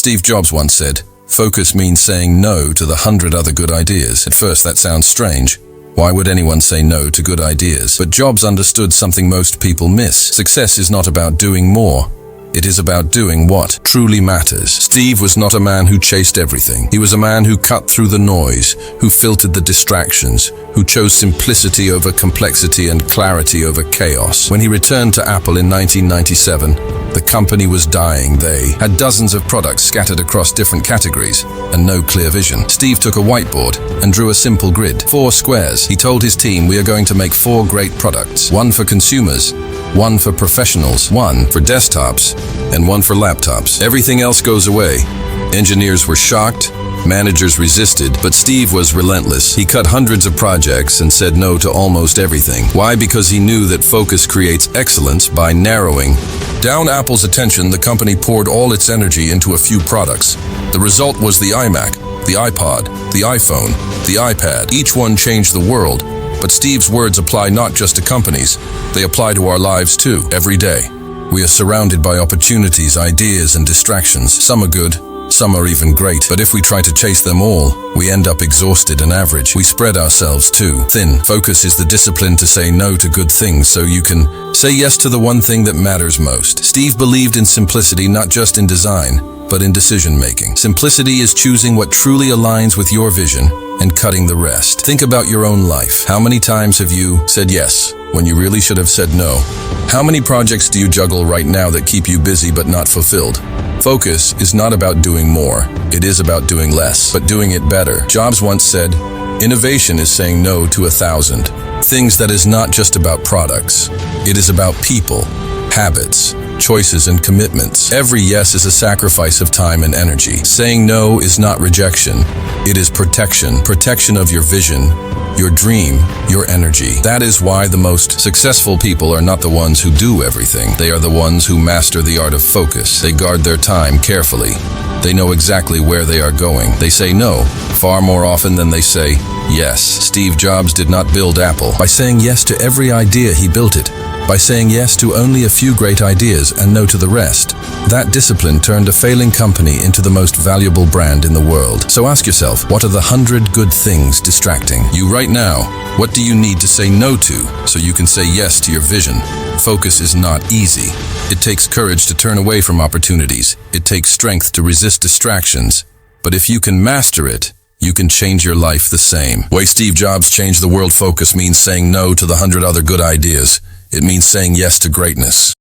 Steve Jobs once said, "Focus means saying no to the 100 other good ideas." At first that sounds strange. Why would anyone say no to good ideas? But Jobs understood something most people miss. Success is not about doing more. It is about doing what truly matters. Steve was not a man who chased everything. He was a man who cut through the noise, who filtered the distractions, who chose simplicity over complexity and clarity over chaos. When he returned to Apple in 1997, the company was dying. They had dozens of products scattered across different categories and no clear vision. Steve took a whiteboard and drew a simple grid, 4 squares. He told his team, "We are going to make 4 great products. One for consumers, one for professionals, one for desktops, and one for laptops. Everything else goes away." Engineers were shocked, managers resisted, but Steve was relentless. He cut hundreds of projects and said no to almost everything. Why? Because he knew that focus creates excellence by narrowing down Apple's attention. The company poured all its energy into a few products. The result was the iMac, the iPod, the iPhone, the iPad. Each one changed the world. But Steve's words apply not just to companies, they apply to our lives too, every day. We are surrounded by opportunities, ideas, and distractions. Some are good, some are even great. But if we try to chase them all, we end up exhausted and average. We spread ourselves too thin. Focus is the discipline to say no to good things so you can say yes to the one thing that matters most. Steve believed in simplicity, not just in design, but in decision-making. Simplicity is choosing what truly aligns with your vision and cutting the rest. Think about your own life. How many times have you said yes when you really should have said no? How many projects do you juggle right now that keep you busy but not fulfilled? Focus is not about doing more. It is about doing less, but doing it better. Jobs once said, "Innovation is saying no to 1,000 things." That is not just about products. It is about people, habits, choices, and commitments. Every yes is a sacrifice of time and energy. Saying no is not rejection. It is protection. Protection of your vision, your dream, your energy. That is why the most successful people are not the ones who do everything. They are the ones who master the art of focus. They guard their time carefully. They know exactly where they are going. They say no far more often than they say yes. Steve Jobs did not build Apple by saying yes to every idea. He built it by saying yes to only a few great ideas and no to the rest. That discipline turned a failing company into the most valuable brand in the world. So ask yourself, what are the 100 good things distracting you right now? What do you need to say no to so you can say yes to your vision? Focus is not easy. It takes courage to turn away from opportunities. It takes strength to resist distractions. But if you can master it, you can change your life the same way Steve Jobs changed the world. Focus means saying no to the 100 other good ideas. It means saying yes to greatness.